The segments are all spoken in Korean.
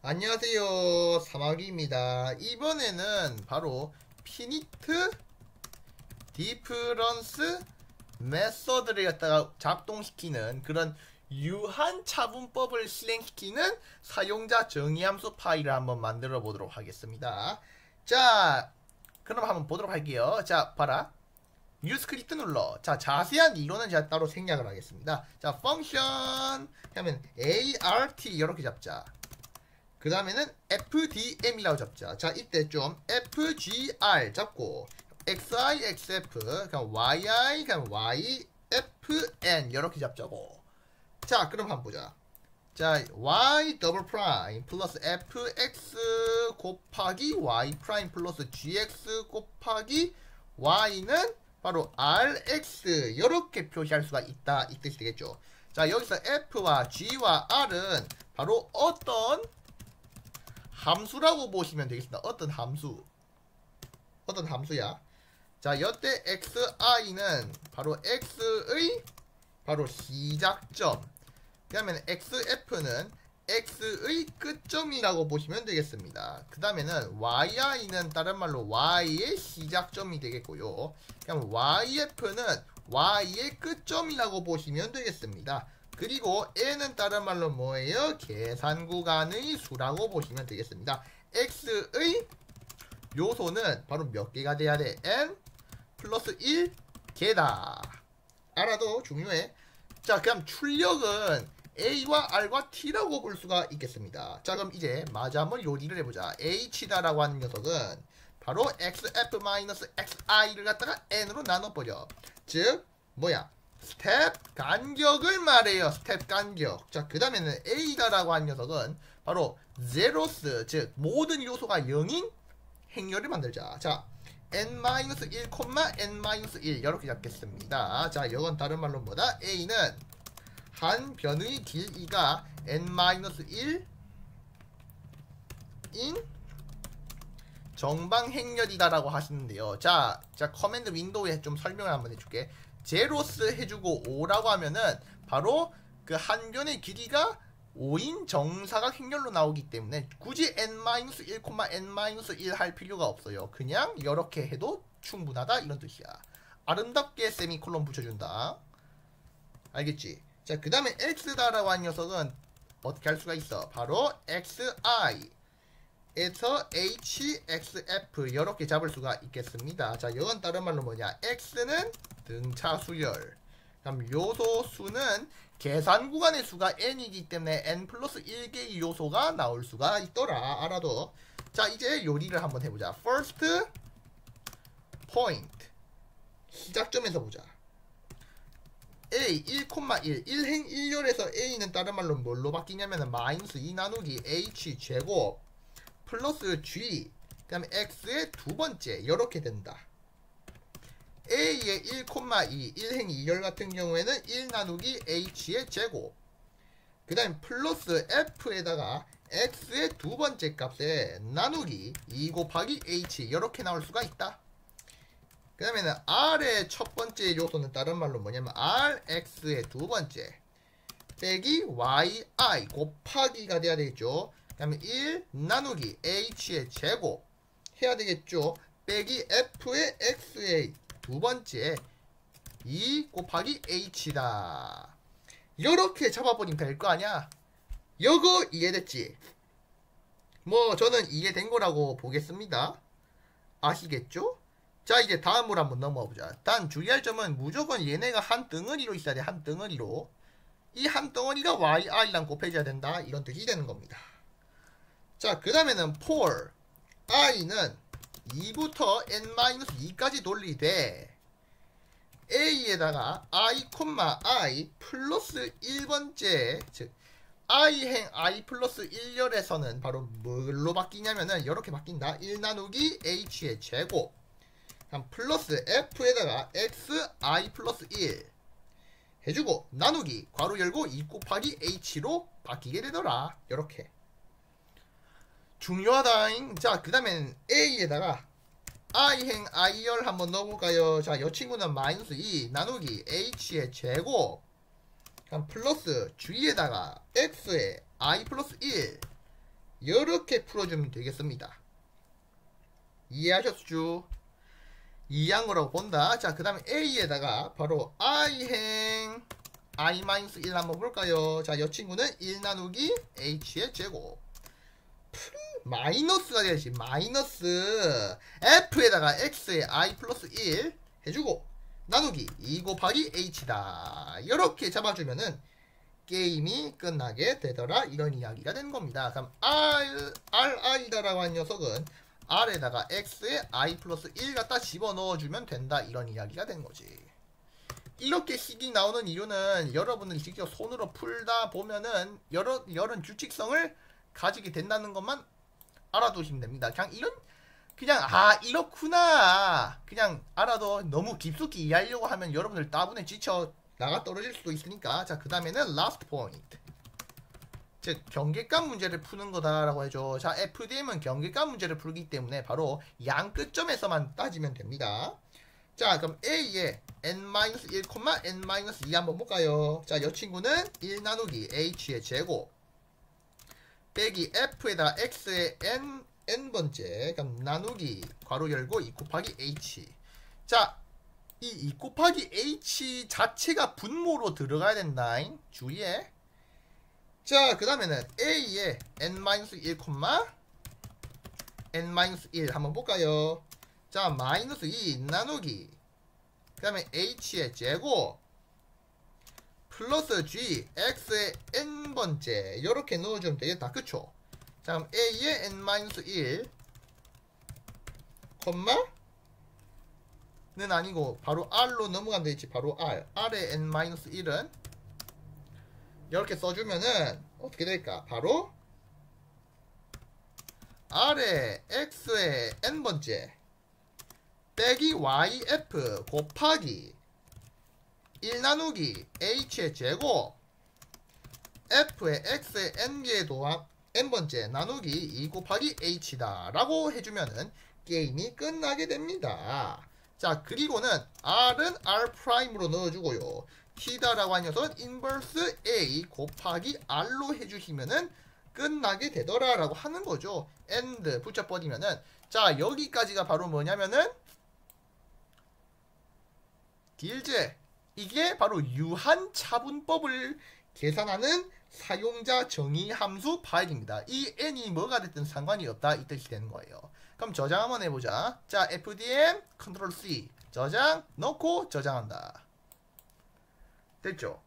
안녕하세요, 사마귀입니다. 이번에는 바로 피니트 디프런스 메서드를 갖다가 작동시키는 그런 유한 차분법을 실행시키는 사용자 정의함수 파일을 한번 만들어 보도록 하겠습니다. 자, 그럼 한번 보도록 할게요. 자, 봐라. 뉴 스크립트 눌러. 자, 자세한 이론은 제가 따로 생략을 하겠습니다. 자, 펑션 하면 ART 이렇게 잡자. 그 다음에는 FDM이라고 잡자. 자, 이때 좀 FGR 잡고 XI, XF, 그냥 YI, 그냥 YFN 이렇게 잡자고. 자, 그럼 한번 보자. 자, Y 더블 프라임 플러스 FX 곱하기 Y 프라임 플러스 GX 곱하기 Y는 바로 RX 이렇게 표시할 수가 있다 이 뜻이 되겠죠. 자, 여기서 F와 G와 R은 바로 어떤 함수라고 보시면 되겠습니다. 어떤 함수야? 자, 여태 xi는 바로 x의 바로 시작점. 그다음에 xf는 x의 끝점이라고 보시면 되겠습니다. 그 다음에는 yi는 다른 말로 y의 시작점이 되겠고요. 그럼 yf는 y의 끝점이라고 보시면 되겠습니다. 그리고 n은 다른 말로 뭐예요? 계산 구간의 수라고 보시면 되겠습니다. x의 요소는 바로 몇 개가 돼야 돼? n 플러스 1개다. 알아도 중요해. 자, 그럼 출력은 a와 r과 t라고 볼 수가 있겠습니다. 자, 그럼 이제 마저 한번 요리를 해보자. h다라고 하는 녀석은 바로 xf-xi를 갖다가 n으로 나눠버려. 즉 뭐야? 스텝 간격을 말해요. 스텝 간격. 자, 그 다음에는 A다라고 하는 녀석은 바로 제로스, 즉 모든 요소가 0인 행렬을 만들자. 자, n-1, n-1 이렇게 잡겠습니다. 자, 이건 다른 말로 뭐다? A는 한 변의 길이가 n-1인 정방 행렬이다라고 하시는데요. 자, 커맨드 윈도우에 좀 설명을 한번 해줄게. 제로스 해주고 5라고 하면은 바로 그 한 변의 길이가 5인 정사각 행렬로 나오기 때문에 굳이 n-1, n-1 할 필요가 없어요. 그냥 이렇게 해도 충분하다 이런 뜻이야. 아름답게 세미콜론 붙여준다. 알겠지? 자, 그 다음에 x다라고 하는 녀석은 어떻게 할 수가 있어? 바로 xi 에서 hxf 이렇게 잡을 수가 있겠습니다. 자, 이건 다른 말로 뭐냐? x는 등차 수열. 그럼 요소 수는 계산 구간의 수가 n이기 때문에 n 플러스 1개의 요소가 나올 수가 있더라. 알아도. 자, 이제 요리를 한번 해보자. first point 시작점에서 보자. a 1,1 1행 1열에서 a는 다른 말로 뭘로 바뀌냐면은 마이너스 2 나누기 h 제곱 플러스 g 그 다음에 x의 두 번째 이렇게 된다. a의 1,2 1행 2열 같은 경우에는 1 나누기 h의 제곱 그 다음 플러스 f에다가 x의 두 번째 값에 나누기 2 곱하기 h 이렇게 나올 수가 있다. 그 다음에는 r의 첫 번째 요소는 다른 말로 뭐냐면 rx의 두 번째 빼기 yi 곱하기가 돼야 되겠죠. 그 다음에 1 나누기 h의 제곱 해야 되겠죠. 빼기 f의 x의 두 번째 2 곱하기 h다. 이렇게 잡아버리면 될 거 아니야. 이거 이해됐지? 뭐 저는 이해된 거라고 보겠습니다. 아시겠죠? 자, 이제 다음으로 한번 넘어가 보자. 단 주의할 점은 무조건 얘네가 한 덩어리로 있어야 돼. 한 덩어리로. 이 한 덩어리가 yi랑 곱해져야 된다. 이런 뜻이 되는 겁니다. 자, 그 다음에는 for i는 2부터 n-2까지 돌리되 a에다가 i, 플러스 1번째 즉 i행 i 플러스 1열에서는 바로 뭘로 바뀌냐면은 이렇게 바뀐다. 1 나누기 h의 제곱 플러스 f에다가 xi 플러스 1 해주고 나누기 괄호 열고 2 곱하기 h로 바뀌게 되더라. 이렇게 중요하다잉. 자, 그 다음엔 a에다가 i행 i열 한번 넣어볼까요? 자, 이 친구는 마이너스 2 나누기 h의 제곱 플러스 g에다가 x에 i 플러스 1 이렇게 풀어주면 되겠습니다. 이해하셨죠? 이해한 거라고 본다. 자, 그 다음에 A에다가 바로 i행 i-1 한번 볼까요? 자, 이 친구는 1 나누기 h의 제곱 마이너스가 돼야지. 마이너스 f에다가 x에 i 플러스 1 해주고 나누기 2 곱하기 h다. 이렇게 잡아주면은 게임이 끝나게 되더라. 이런 이야기가 된 겁니다. 그럼 ri다라고 한 녀석은 r에다가 x에 i 플러스 1 갖다 집어넣어주면 된다. 이런 이야기가 된 거지. 이렇게 식이 나오는 이유는 여러분들이 직접 손으로 풀다 보면은 여러 규칙성을 가지게 된다는 것만 알아두시면 됩니다. 그냥 이렇구나 그냥 알아도 너무 깊숙이 이해하려고 하면 여러분들 따분에 지쳐 나가 떨어질 수도 있으니까. 자, 그 다음에는 last point, 즉 경계값 문제를 푸는 거다라고 해줘. 자, FDM은 경계값 문제를 풀기 때문에 바로 양 끝점에서만 따지면 됩니다. 자, 그럼 A에 n-1, n-2 한번 볼까요? 자, 이 친구는 1 나누기 h의 제곱 빼기 f에다 x의 n번째, 그럼 나누기 괄호 열고 2 곱하기 h. 자, 이 2 곱하기 h 자체가 분모로 들어가야 된다. 주의해. 자, 그 다음에는 a에 n-1, n-1 한번 볼까요? 자, 마이너스 2 나누기 그 다음에 h의 제곱 플러스 g x의 n번째 이렇게 넣어주면 되겠다. 그쵸? 자, 그럼 a의 n-1 는 아니고 바로 r로 넘어가면 되지. 바로 r의 n-1은 이렇게 써주면은 어떻게 될까? 바로 r의 x의 n번째 빼기 yf 곱하기 1 나누기 h의 제곱 f의 x의 n개의 도합 n번째 나누기 2 곱하기 h다 라고 해주면은 게임이 끝나게 됩니다. 자, 그리고는 r은 r'으로 넣어주고요. t다라고 한 녀석은 인버스 a 곱하기 r로 해주시면은 끝나게 되더라 라고 하는 거죠. and 붙여버리면은, 자, 여기까지가 바로 뭐냐면은 길제, 이게 바로 유한차분법을 계산하는 사용자 정의 함수 파일입니다. 이 n이 뭐가 됐든 상관이 없다 이 뜻이 되는 거예요. 그럼 저장 한번 해보자. 자, fdm 컨트롤 C 저장 넣고 저장한다. 됐죠?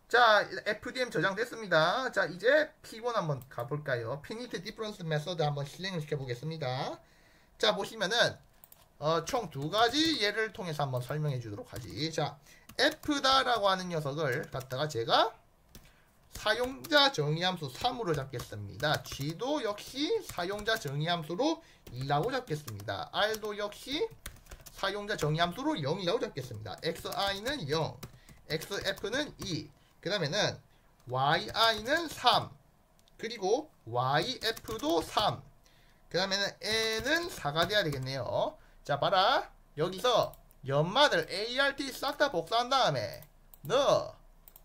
자, fdm 저장됐습니다. 자, 이제 P1 한번 가볼까요? Finite Difference Method 한번 실행을 시켜보겠습니다. 자, 보시면은 총 두 가지 예를 통해서 한번 설명해 주도록 하지. 자, f다라고 하는 녀석을 갖다가 제가 사용자 정의함수 3으로 잡겠습니다. g도 역시 사용자 정의함수로 2라고 잡겠습니다. r도 역시 사용자 정의함수로 0이라고 잡겠습니다. xi는 0, xf는 2, 그 다음에는 yi는 3, 그리고 yf도 3, 그 다음에는 n은 4가 돼야 되겠네요. 자, 봐라. 여기서 연마들 ART 싹 다 복사한 다음에 넣어.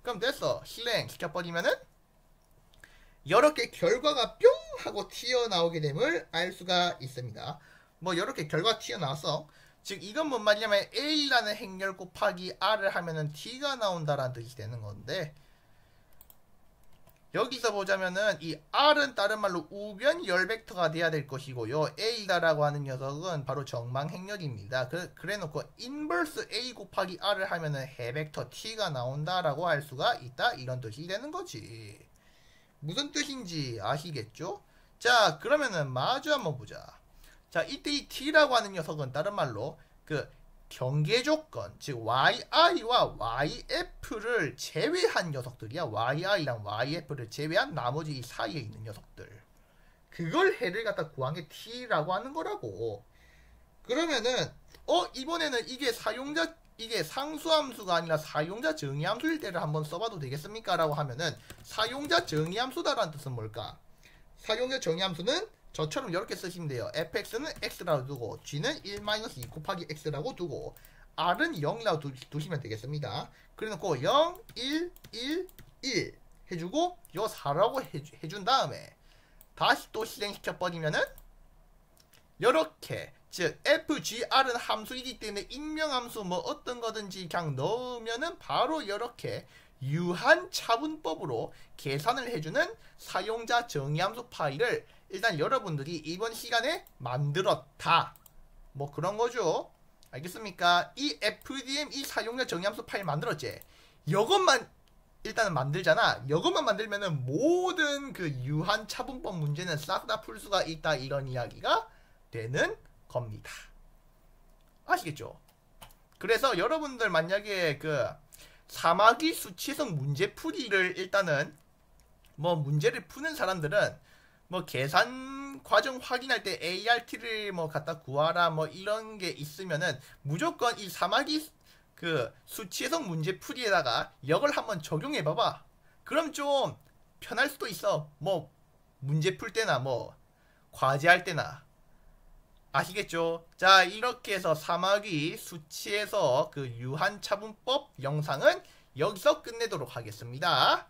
그럼 됐어. 실행 시켜버리면은 이렇게 결과가 뿅 하고 튀어나오게 됨을 알 수가 있습니다. 뭐 이렇게 결과 튀어나왔어. 즉 이건 뭔 말이냐면 A라는 행렬 곱하기 R을 하면은 T가 나온다라는 뜻이 되는 건데, 여기서 보자면은 이 R은 다른 말로 우변 열벡터가 돼야 될 것이고요. A다라고 하는 녀석은 바로 정망행렬입니다. 그래놓고 인버스 A 곱하기 R을 하면은 해벡터 T가 나온다라고 할 수가 있다. 이런 뜻이 되는 거지. 무슨 뜻인지 아시겠죠? 자, 그러면은 마주 한번 보자. 자, 이때 이 T라고 하는 녀석은 다른 말로 그 경계 조건, 즉 yi와 yf를 제외한 녀석들이야. yi랑 yf를 제외한 나머지 이 사이에 있는 녀석들, 그걸 해를 갖다 구한 게 t라고 하는 거라고. 그러면은 이번에는 이게 상수함수가 아니라 사용자 정의함수일 때를 한번 써봐도 되겠습니까? 라고 하면은 사용자 정의함수다라는 뜻은 뭘까? 사용자 정의함수는 저처럼 이렇게 쓰시면 돼요. fx는 x라고 두고 g는 1-2 곱하기 x라고 두고 r은 0이라고 두시면 되겠습니다. 그래놓고 0, 1, 1, 1 해주고 요 4라고 해준 다음에 다시 또 실행시켜 버리면은 요렇게, 즉 FGR은 함수이기 때문에 익명함수 뭐 어떤 거든지 그냥 넣으면은 바로 요렇게 유한 차분법으로 계산을 해주는 사용자 정의함수 파일을 일단 여러분들이 이번 시간에 만들었다, 뭐 그런 거죠. 알겠습니까? 이 FDM 이 사용자 정의함수 파일 만들었지. 이것만 일단은 만들잖아. 이것만 만들면은 모든 그 유한 차분법 문제는 싹 다 풀 수가 있다, 이런 이야기가 되는 겁니다. 아시겠죠? 그래서 여러분들 만약에 그 사마귀 수치성 문제풀이를 일단은 뭐 문제를 푸는 사람들은 뭐 계산 과정 확인할 때 ART를 뭐 갖다 구하라 뭐 이런 게 있으면은 무조건 이 사마귀 그 수치해석 문제풀이에다가 역을 한번 적용해 봐봐. 그럼 좀 편할 수도 있어. 뭐 문제 풀 때나 뭐 과제할 때나. 아시겠죠? 자, 이렇게 해서 사마귀 수치해석 그 유한 차분법 영상은 여기서 끝내도록 하겠습니다.